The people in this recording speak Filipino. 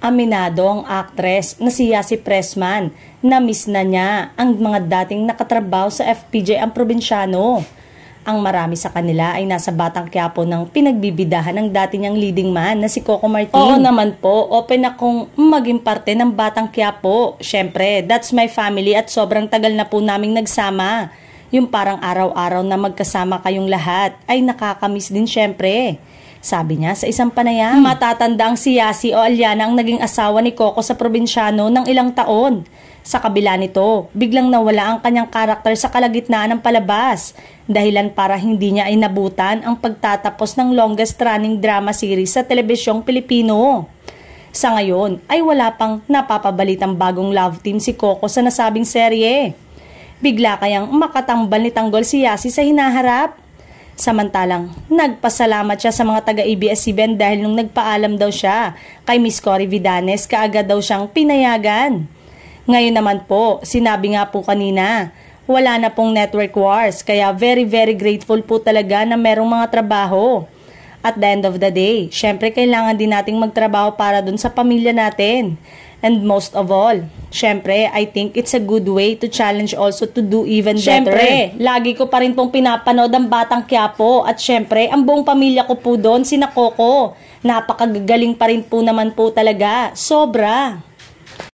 Aminado ang aktres na si Yasi Pressman na miss na niya ang mga dating nakatrabaho sa FPJ ang probinsyano. Ang marami sa kanila ay nasa Batang Quiapo ng pinagbibidahan ng dati niyang leading man na si Coco Martin. Oo naman po, open akong maging parte ng Batang Quiapo. Syempre, that's my family at sobrang tagal na po naming nagsama. Yung parang araw-araw na magkasama kayong lahat ay nakakamiss din syempre. Sabi niya sa isang panayam. Matatanda ang si Yasi o Aliana ang naging asawa ni Coco sa probinsyano ng ilang taon. Sa kabila nito, biglang nawala ang kanyang karakter sa kalagitnaan ng palabas. Dahilan para hindi niya inabutan ang pagtatapos ng longest running drama series sa telebisyong Pilipino. Sa ngayon ay wala pang napapabalitang bagong love team si Coco sa nasabing serye. Bigla kayang makatambal ni tanggol si Yasi sa hinaharap. Samantalang, nagpasalamat siya sa mga taga-ABS-CBN dahil nung nagpaalam daw siya kay Miss Cory Vidanes, kaagad daw siyang pinayagan. Ngayon naman po, sinabi nga po kanina, wala na pong network wars, kaya very grateful po talaga na merong mga trabaho. At the end of the day, syempre kailangan din nating magtrabaho para dun sa pamilya natin. And most of all, syempre, I think it's a good way to challenge also to do even better. Syempre, lagi ko pa rin pong pinapanood ang Batang Quiapo at syempre, ang buong pamilya ko po doon, sina Coco. Napakagagaling pa rin po naman po talaga. Sobra.